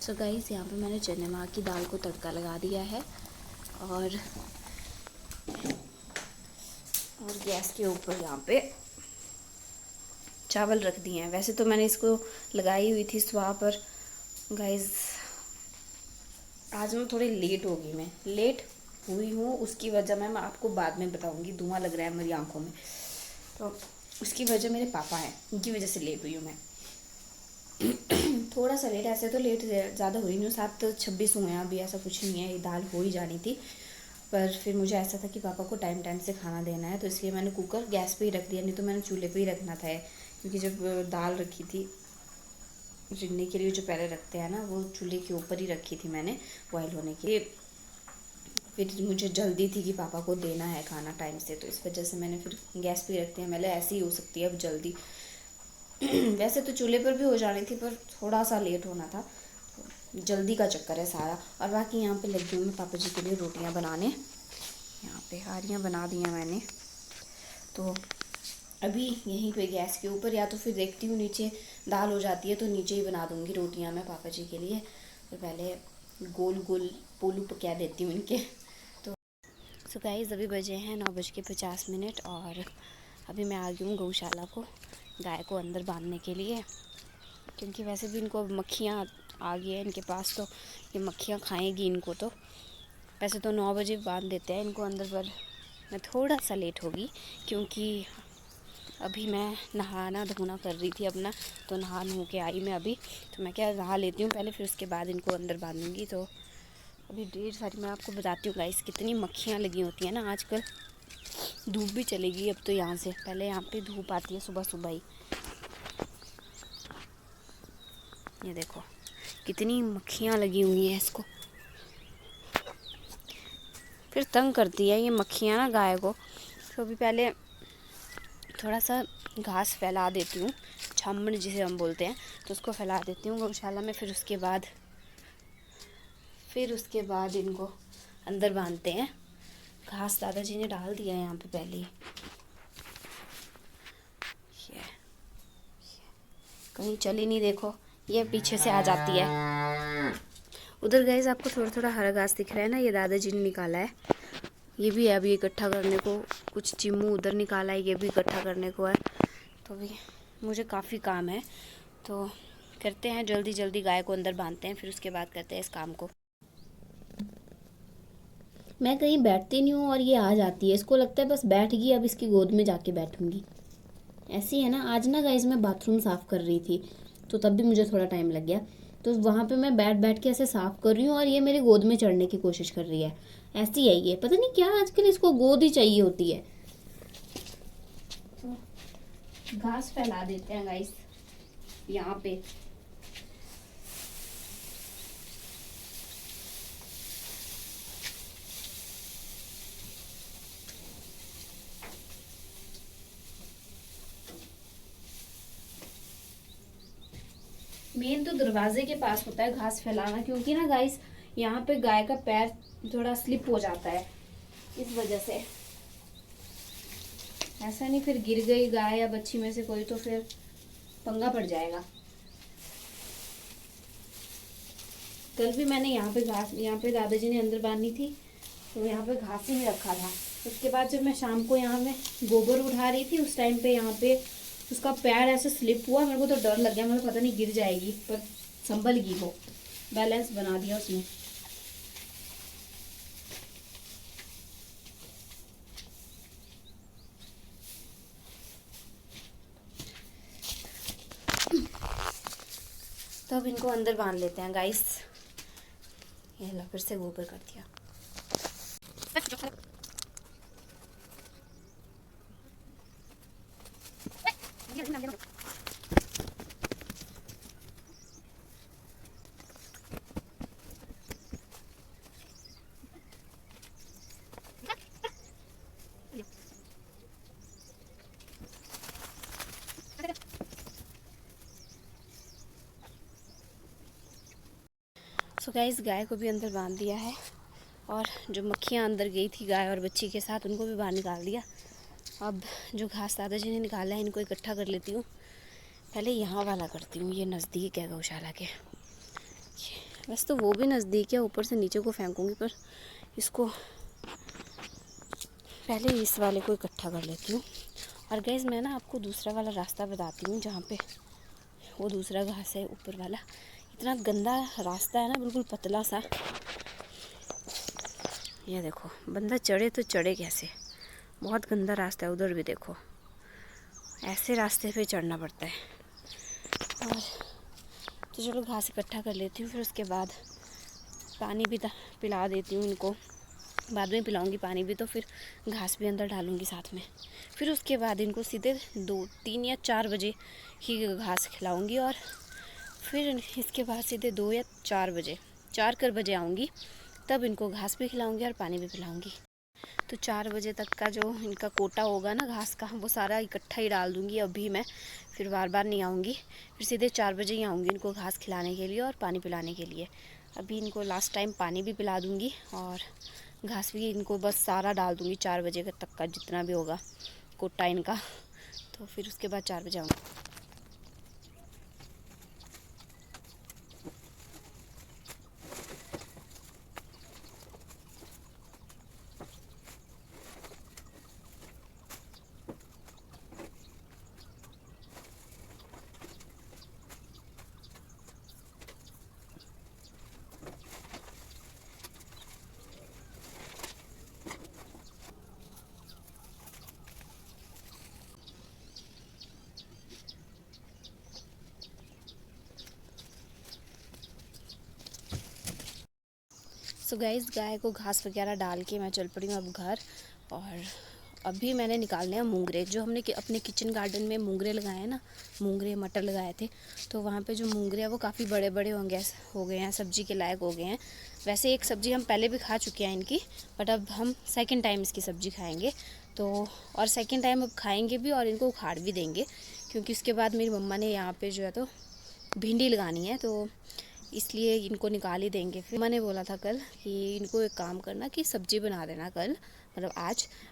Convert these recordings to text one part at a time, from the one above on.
So guys, यहाँ पे मैंने चने माँ की दाल को तड़का लगा दिया है और गैस के ऊपर यहाँ पे चावल रख दिए हैं। वैसे तो मैंने इसको लगाई हुई थी स्वाह पर गाइस। आज मैं थोड़ी लेट हो गई, मैं लेट हुई हूँ, उसकी वजह मैं आपको बाद में बताऊँगी। धुआं लग रहा है मेरी आंखों में, तो उसकी वजह मेरे पापा हैं, उनकी वजह से लेट हुई हूँ मैं। थोड़ा सा लेट, ऐसे तो लेट ज़्यादा हुई नहीं हूँ, 7:26 हुए हैं अभी, ऐसा कुछ नहीं है, ये दाल हो ही जानी थी। पर फिर मुझे ऐसा था कि पापा को टाइम टाइम से खाना देना है, तो इसलिए मैंने कुकर गैस पे ही रख दिया, नहीं तो मैंने चूल्हे पे ही रखना था। क्योंकि जब दाल रखी थी रिन्ने के लिए, जो पहले रखते हैं ना, वो चूल्हे के ऊपर ही रखी थी मैंने बॉयल होने के लिए। फिर मुझे जल्दी थी कि पापा को देना है खाना टाइम से, तो इस वजह से मैंने फिर गैस पे रख दिया। मैंने ऐसे ही हो सकती है अब जल्दी। वैसे तो चूल्हे पर भी हो जानी थी, पर थोड़ा सा लेट होना था, तो जल्दी का चक्कर है सारा। और बाकी यहाँ पे लगी हूँ मैं पापा जी के लिए रोटियाँ बनाने। यहाँ पे हारियाँ बना दी हैं मैंने, तो अभी यहीं पे गैस के ऊपर, या तो फिर देखती हूँ नीचे दाल हो जाती है तो नीचे ही बना दूँगी रोटियाँ मैं पापा जी के लिए। तो पहले गोल गोल पोलू पका देती हूँ इनके। तो सो गाइस, अभी बजे हैं 9:50 और अभी मैं आ गई हूँ गौशाला को, गाय को अंदर बांधने के लिए। क्योंकि वैसे भी इनको मक्खियाँ आ गई है इनके पास, तो ये मक्खियाँ खाएंगी इनको। तो वैसे तो 9 बजे बांध देते हैं इनको अंदर, पर मैं थोड़ा सा लेट होगी क्योंकि अभी मैं नहाना धोना कर रही थी अपना, तो नहा नू के आई मैं अभी। तो मैं क्या नहा लेती हूँ पहले, फिर उसके बाद इनको अंदर बांधूंगी। तो अभी ढेर सारी, मैं आपको बताती हूँ गाइस, कितनी मक्खियाँ लगी होती हैं ना आजकल। धूप भी चलेगी अब तो यहाँ से, पहले यहाँ पे धूप आती है सुबह सुबह ही। ये देखो कितनी मक्खियाँ लगी हुई हैं इसको, फिर तंग करती है ये मक्खियाँ ना गाय को। तो अभी पहले थोड़ा सा घास फैला देती हूँ, छामण जिसे हम बोलते हैं, तो उसको फैला देती हूँ गौशाला में। फिर उसके बाद इनको अंदर बांधते हैं। घास दादाजी ने डाल दिया है यहाँ पे पहले ही। ये कहीं चली नहीं, देखो ये पीछे से आ जाती है। उधर गाइस आपको थोड़ा थोड़ा हरा घास दिख रहा है ना, ये दादाजी ने निकाला है। ये भी है अभी इकट्ठा करने को, कुछ चिम्मू उधर निकाला है, ये भी इकट्ठा करने को है। तो भी मुझे काफ़ी काम है, तो करते हैं जल्दी जल्दी, गाय को अंदर बांधते हैं, फिर उसके बाद करते हैं इस काम को। मैं कहीं बैठती नहीं हूँ और ये आ जाती है, इसको लगता है बस बैठ गई, अब इसकी गोद में जाके बैठूंगी। ऐसी है ना। आज ना गाइस मैं बाथरूम साफ़ कर रही थी, तो तब भी मुझे थोड़ा टाइम लग गया। तो वहाँ पे मैं बैठ बैठ के ऐसे साफ़ कर रही हूँ और ये मेरी गोद में चढ़ने की कोशिश कर रही है। ऐसी है ये, पता नहीं क्या आजकल इसको गोद ही चाहिए होती है। तो घास फैला देते हैं गाइस यहाँ पे। मेन तो दरवाजे के पास होता है घास फैलाना, क्योंकि ना गाइस यहाँ पे गाय का पैर थोड़ा स्लिप हो जाता है, इस वजह से। ऐसा नहीं फिर गिर गई गाय या बच्ची में से कोई तो फिर पंगा पड़ जाएगा। कल भी मैंने यहाँ पे दादाजी ने अंदर बांधी थी, तो यहाँ पे घास ही नहीं रखा था। उसके बाद जब मैं शाम को यहाँ में गोबर उठा रही थी, उस टाइम पे यहाँ पे उसका पैर ऐसे स्लिप हुआ, मेरे को तो डर लग गया, मेरे को पता नहीं गिर जाएगी, पर संभल गई, वो बैलेंस बना दिया उसने। तो अब इनको अंदर बांध लेते हैं गाइस। ये ला फिर से गोबर कर दिया। सो गाइस, गाय को भी अंदर बांध दिया है, और जो मक्खियाँ अंदर गई थी गाय और बच्ची के साथ, उनको भी बाहर निकाल दिया। अब जो घास दादाजी ने निकाला है, इनको इकट्ठा कर लेती हूँ। पहले यहाँ वाला करती हूँ, ये नज़दीक है गौशाला के। वैसे तो वो भी नज़दीक है, ऊपर से नीचे को फेंकूँगी, पर इसको पहले इस वाले को इकट्ठा कर लेती हूँ। और गैस मैं ना आपको दूसरा वाला रास्ता बताती हूँ, जहाँ पे वो दूसरा घास है ऊपर वाला। इतना गंदा रास्ता है ना, बिल्कुल पतला सा। ये देखो, बंदा चढ़े तो चढ़े कैसे, बहुत गंदा रास्ता है। उधर भी देखो, ऐसे रास्ते पे चढ़ना पड़ता है। और तो चलो घास इकट्ठा कर लेती हूँ, फिर उसके बाद पानी भी पिला देती हूँ इनको। बाद में पिलाऊंगी पानी भी, तो फिर घास भी अंदर डालूंगी साथ में। फिर उसके बाद इनको सीधे 2-3 या 4 बजे ही घास खिलाऊंगी, और फिर इसके बाद सीधे 2 या 4 बजे 4 बजे आऊँगी, तब इनको घास भी खिलाऊंगी और पानी भी पिलाऊंगी। तो 4 बजे तक का जो इनका कोटा होगा ना घास का, वो सारा इकट्ठा ही डाल दूँगी अभी मैं। फिर बार बार नहीं आऊँगी, फिर सीधे 4 बजे ही आऊँगी इनको घास खिलाने के लिए और पानी पिलाने के लिए। अभी इनको लास्ट टाइम पानी भी पिला दूँगी और घास भी इनको बस सारा डाल दूँगी 4 बजे तक का, जितना भी होगा कोटा इनका। तो फिर उसके बाद 4 बजे आऊँगी। सो गाइस, गाय को घास वगैरह डाल के मैं चल पड़ी हूँ अब घर। और अभी मैंने निकालने हैं मूंगरे। जो हमने अपने किचन गार्डन में मूंगरे लगाए हैं ना, मूंगरे मटर लगाए थे, तो वहाँ पे जो मूंगरे हैं वो काफ़ी बड़े बड़े हो गए हैं, सब्जी के लायक हो गए हैं। वैसे एक सब्ज़ी हम पहले भी खा चुके हैं इनकी, बट अब हम सेकेंड टाइम इसकी सब्ज़ी खाएँगे। तो और सेकेंड टाइम अब खाएँगे भी और इनको उखाड़ भी देंगे, क्योंकि उसके बाद मेरी मम्मा ने यहाँ पर जो है तो भिंडी लगानी है, तो इसलिए इनको निकाल ही देंगे। फिर मैंने बोला था कल कि इनको एक काम करना कि सब्ज़ी बना देना कल, मतलब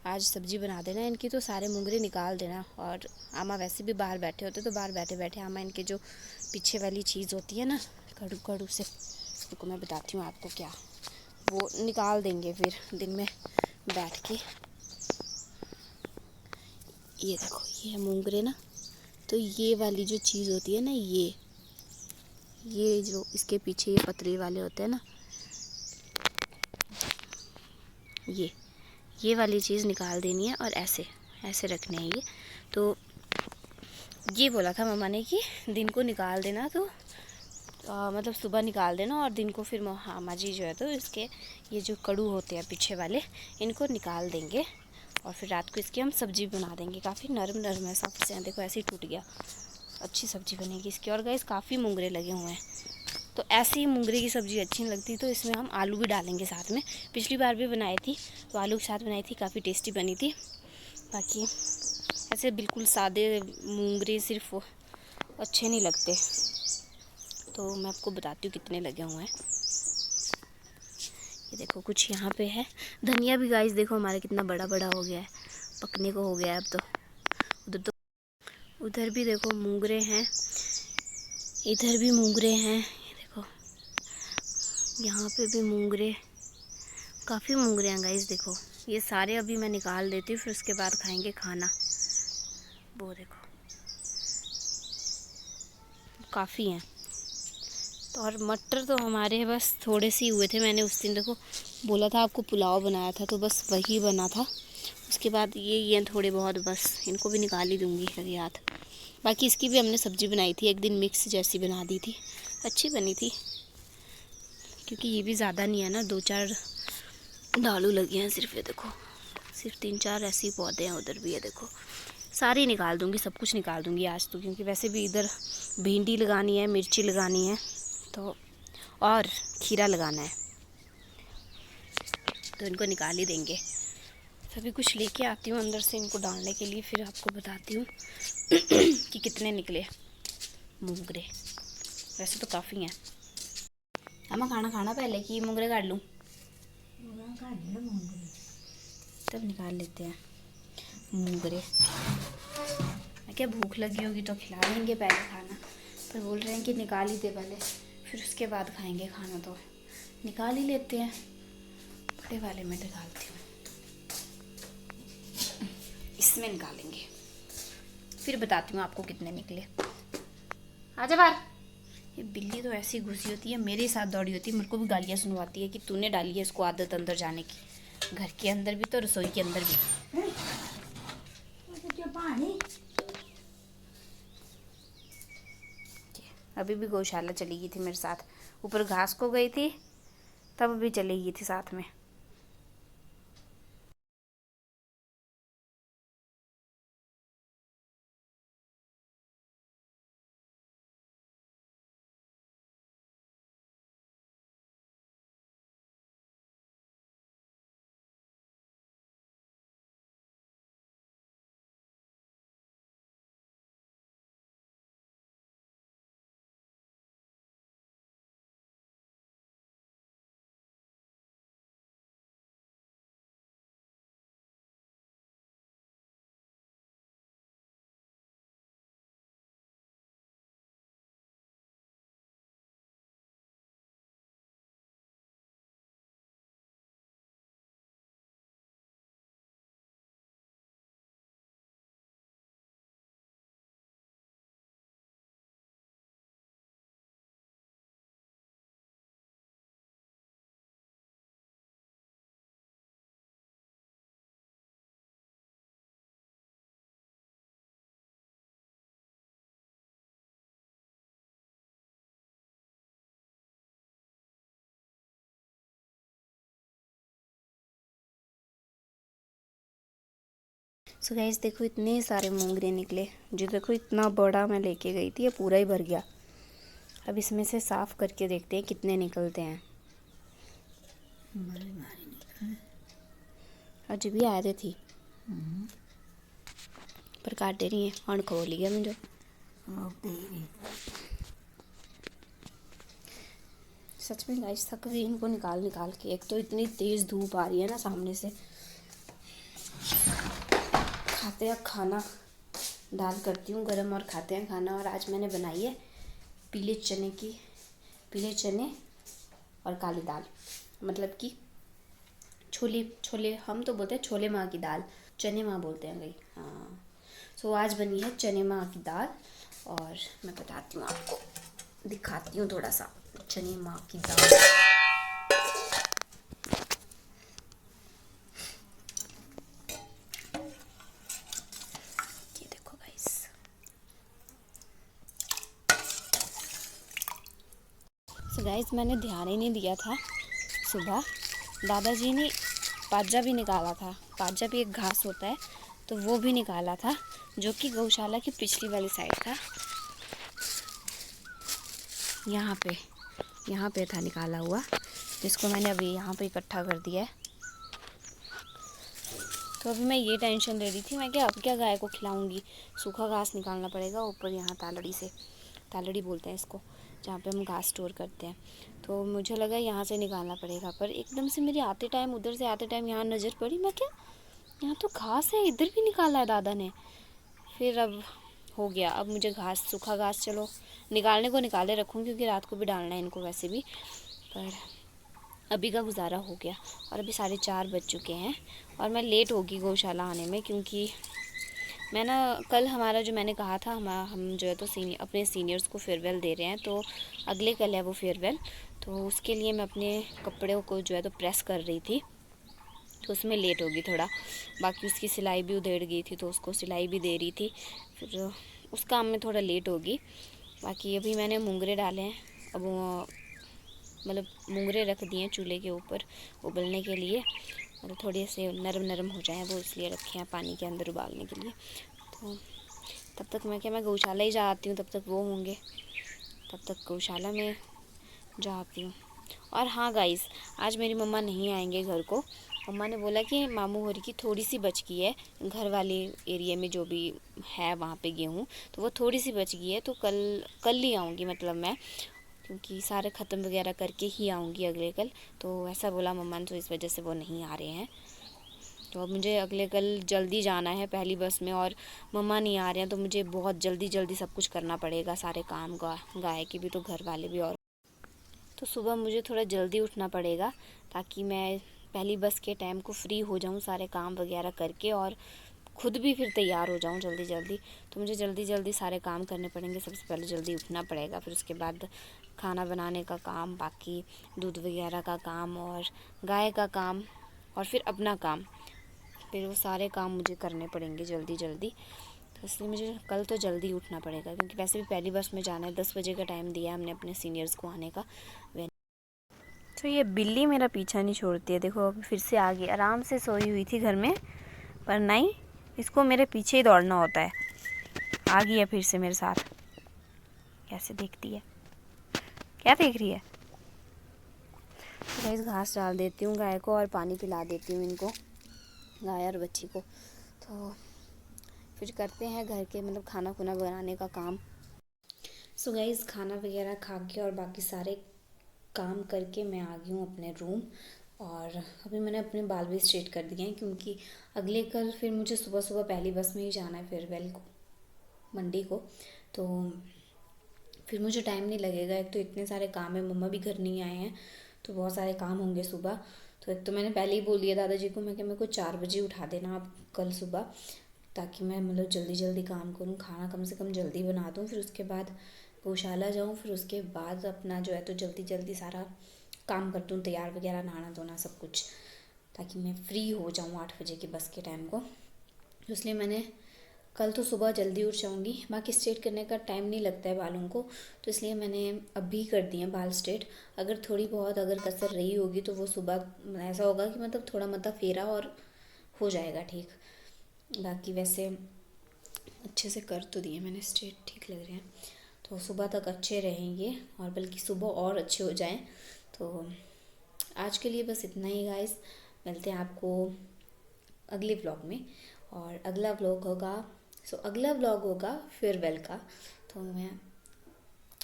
आज सब्ज़ी बना देना इनकी, तो सारे मूंगरे निकाल देना। और आमा वैसे भी बाहर बैठे होते, तो बाहर बैठे बैठे आमा इनके जो पीछे वाली चीज़ होती है ना, कड़ू कड़ू से, उसको मैं बताती हूँ आपको क्या, वो निकाल देंगे फिर दिन में बैठ के। ये देखो, ये है मूंगरे ना, तो ये वाली जो चीज़ होती है ना, ये जो इसके पीछे ये पतले वाले होते हैं ना, ये वाली चीज़ निकाल देनी है और ऐसे ऐसे रखने हैं ये। तो ये बोला था मम्मा ने कि दिन को निकाल देना, तो मतलब सुबह निकाल देना, और दिन को फिर मामा जी जो है तो इसके ये जो कड़ू होते हैं पीछे वाले, इनको निकाल देंगे, और फिर रात को इसकी हम सब्ज़ी बना देंगे। काफ़ी नरम नरम है, सब से देखो ऐसे ही टूट गया। अच्छी सब्ज़ी बनेगी इसकी। और गाइस काफ़ी मूंगरे लगे हुए हैं, तो ऐसी ही मूंगरे की सब्ज़ी अच्छी नहीं लगती, तो इसमें हम आलू भी डालेंगे साथ में। पिछली बार भी बनाई थी, तो आलू के साथ बनाई थी, काफ़ी टेस्टी बनी थी। बाकी ऐसे बिल्कुल सादे मूंगरे सिर्फ अच्छे नहीं लगते। तो मैं आपको बताती हूँ कितने लगे हुए हैं। ये देखो, कुछ यहाँ पे है। धनिया भी गाइस देखो हमारा कितना बड़ा बड़ा हो गया है, पकने को हो गया है अब तो। उधर भी देखो मूंगरे हैं, इधर भी मूंगरे हैं, ये देखो यहाँ पे भी मूंगरे, काफ़ी मूंगरे हैं गाइस। देखो ये सारे अभी मैं निकाल देती हूँ, फिर उसके बाद खाएंगे खाना। वो देखो काफ़ी हैं। तो और मटर तो हमारे बस थोड़े से ही हुए थे। मैंने उस दिन देखो बोला था आपको पुलाव बनाया था, तो बस वही बना था। उसके बाद ये थोड़े बहुत, बस इनको भी निकाल ही दूँगी कभी हाथ। बाकी इसकी भी हमने सब्ज़ी बनाई थी एक दिन, मिक्स जैसी बना दी थी, अच्छी बनी थी। क्योंकि ये भी ज़्यादा नहीं है ना, 2-4 ढालू लगे हैं सिर्फ। ये देखो सिर्फ 3-4 ऐसे ही पौधे हैं, उधर भी है देखो। सारी निकाल दूँगी, सब कुछ निकाल दूँगी आज तो, क्योंकि वैसे भी इधर भिंडी लगानी है, मिर्ची लगानी है, तो और खीरा लगाना है, तो इनको निकाल ही देंगे। सभी कुछ लेके आती हूँ अंदर से इनको डालने के लिए, फिर आपको बताती हूँ कि कितने निकले मूंगरे। वैसे तो काफ़ी हैं। अम्मा खाना पहले कि मूंगरे काट लूँ? तब निकाल लेते हैं मूंगरे। मैं क्या, भूख लगी होगी तो खिला देंगे पहले खाना, पर बोल रहे हैं कि निकाल ही दे पहले, फिर उसके बाद खाएंगे खाना। तो निकाल ही लेते हैं, बड़े वाले में निकालती हूँ, इसमें निकालेंगे, फिर बताती हूँ आपको कितने निकले। आजा बाहर। ये बिल्ली तो ऐसी घुसी होती है, मेरे साथ दौड़ी होती है, मेरे को भी गालियाँ सुनवाती है कि तूने डाली है इसको आदत अंदर जाने की, घर के अंदर भी तो रसोई के अंदर भी। अभी भी गौशाला चली गई थी मेरे साथ, ऊपर घास को गई थी, तब भी चली गई थी साथ में। सो गाइस देखो इतने सारे मोंगरे निकले, जो देखो इतना बड़ा मैं लेके गई थी, ये पूरा ही भर गया। अब इसमें से साफ करके देखते हैं कितने निकलते हैं। आज भी आए थे थी पर काटे नहीं है, हण खोल लिया मुझे। सच में गाइस थक गई इनको निकाल निकाल के, एक तो इतनी तेज धूप आ रही है ना सामने से। खाते हैं खाना, दाल करती हूँ गरम और खाते हैं खाना। और आज मैंने बनाई है पीले चने और काली दाल, मतलब कि छोले हम तो बोलते हैं छोले माँ की दाल, चने माँ बोलते हैं भाई। हाँ, सो आज बनी है चने माँ की दाल। और मैं बताती हूँ आपको, दिखाती हूँ थोड़ा सा चने माँ की दाल। ये देखो गाइस, सो गाइस मैंने ध्यान ही नहीं दिया था, सुबह दादाजी ने पाजा भी निकाला था। पाजा भी एक घास होता है, तो वो भी निकाला था, जो कि गौशाला की पिछली वाली साइड था। यहाँ पे था निकाला हुआ, जिसको मैंने अभी यहाँ पे इकट्ठा कर दिया है। तो अभी मैं ये टेंशन ले रही थी, मैं क्या अब क्या गाय को खिलाऊंगी, सूखा घास निकालना पड़ेगा ऊपर यहाँ तालड़ी बोलते हैं इसको, जहाँ पे हम घास स्टोर करते हैं। तो मुझे लगा यहाँ से निकालना पड़ेगा, पर एकदम से मेरी उधर से आते टाइम यहाँ नज़र पड़ी, मैं क्या यहाँ तो घास है, इधर भी निकाला है दादा ने। फिर अब हो गया, अब मुझे सूखा घास चलो निकालने को निकाले रखूँ, क्योंकि रात को भी डालना है इनको वैसे भी। पर अभी का गुजारा हो गया। और अभी 4:30 बज चुके हैं और मैं लेट होगी गौशाला आने में, क्योंकि मैं ना कल हमारा जो मैंने कहा था हम जो है तो अपने सीनियर्स को फेयरवेल दे रहे हैं, तो अगले कल है वो फेयरवेल। तो उसके लिए मैं अपने कपड़ों को जो है तो प्रेस कर रही थी, तो उसमें लेट होगी थोड़ा। बाकी उसकी सिलाई भी उधेड़ गई थी, तो उसको सिलाई भी दे रही थी, फिर उस काम में थोड़ा लेट होगी। बाकी अभी मैंने मूंगरे डाले हैं, अब मतलब मूंगरे रख दिए चूल्हे के ऊपर उबलने के लिए, और थोड़े से नरम हो जाए वो, इसलिए रखे हैं पानी के अंदर उबालने के लिए। तो तब तक मैं गौशाला ही जा आती हूँ, तब तक वो होंगे, तब तक गौशाला में जा आती हूँ। और हाँ गाइस, आज मेरी मम्मा नहीं आएंगे घर को। मम्मा ने बोला कि मामू होरी की थोड़ी सी बच गई है, घर वाले एरिया में जो भी है वहाँ पे गेहूँ, तो वो थोड़ी सी बच गई है, तो कल ही आऊँगी, मतलब मैं, क्योंकि सारे ख़त्म वगैरह करके ही आऊँगी अगले कल। तो ऐसा बोला मम्मा ने, तो इस वजह से वो नहीं आ रहे हैं। तो अब मुझे अगले कल जल्दी जाना है पहली बस में, और मम्मा नहीं आ रहे हैं, तो मुझे बहुत जल्दी सब कुछ करना पड़ेगा, सारे काम गाय की भी, तो घर वाले भी। और तो सुबह मुझे थोड़ा जल्दी उठना पड़ेगा ताकि मैं पहली बस के टाइम को फ्री हो जाऊँ सारे काम वगैरह करके, और खुद भी फिर तैयार हो जाऊँ जल्दी जल्दी। तो मुझे जल्दी जल्दी सारे काम करने पड़ेंगे। सबसे पहले जल्दी उठना पड़ेगा, फिर उसके बाद खाना बनाने का काम, बाकी दूध वगैरह का काम और गाय का काम और फिर अपना काम, फिर वो सारे काम मुझे करने पड़ेंगे जल्दी जल्दी। तो इसलिए मुझे कल तो जल्दी उठना पड़ेगा, क्योंकि वैसे भी पहली बस में जाना है। 10 बजे का टाइम दिया है हमने अपने सीनियर्स को आने का। तो ये बिल्ली मेरा पीछा नहीं छोड़ती है, देखो अभी फिर से आ गई। आराम से सोई हुई थी घर में, पर नहीं, इसको मेरे पीछे ही दौड़ना होता है। आ गई है फिर से मेरे साथ। कैसे देखती है, क्या देख रही है। तो गाइस घास डाल देती हूँ गाय को और पानी पिला देती हूँ इनको, गाय और बच्ची को। तो फिर करते हैं घर के मतलब खाना खुना बनाने का काम। सो गाइस खाना वगैरह खा के और बाकी सारे काम करके मैं आ गई हूँ अपने रूम। और अभी मैंने अपने बाल भी स्ट्रेट कर दिए हैं, क्योंकि अगले कल फिर मुझे सुबह सुबह पहली बस में ही जाना है फेयरवेल को, मंडे को। तो फिर मुझे टाइम नहीं लगेगा। एक तो इतने सारे काम है, मम्मा भी घर नहीं आए हैं, तो बहुत सारे काम होंगे सुबह। तो एक तो मैंने पहले ही बोल दिया दादाजी को, मैं कि मेरे को 4 बजे उठा देना आप कल सुबह, ताकि मैं मतलब जल्दी जल्दी काम करूँ, खाना कम से कम जल्दी बना दूँ, फिर उसके बाद गौशाला जाऊँ, फिर उसके बाद अपना जो है तो जल्दी जल्दी सारा काम कर दूँ, तैयार वगैरह, नहाना धोना सब कुछ, ताकि मैं फ्री हो जाऊँ 8 बजे की बस के टाइम को। इसलिए मैंने कल तो सुबह जल्दी उठ जाऊँगी। बाकी स्ट्रेट करने का टाइम नहीं लगता है बालों को, तो इसलिए मैंने अभी कर दिए बाल स्ट्रेट। अगर थोड़ी बहुत अगर कसर रही होगी तो वो सुबह ऐसा होगा कि मतलब थोड़ा मतलब फेरा और हो जाएगा ठीक। बाकी वैसे अच्छे से कर तो दिए मैंने स्ट्रेट, ठीक लग रहे हैं। तो सुबह तक अच्छे रहेंगे और बल्कि सुबह और अच्छे हो जाएं। तो आज के लिए बस इतना ही गाइस, मिलते हैं आपको अगले व्लॉग में। और अगला व्लॉग होगा अगला व्लॉग होगा फेयरवेल का। तो मैं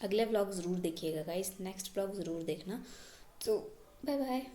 अगला व्लॉग ज़रूर देखिएगा गाइस, नेक्स्ट व्लॉग ज़रूर देखना। तो बाय बाय।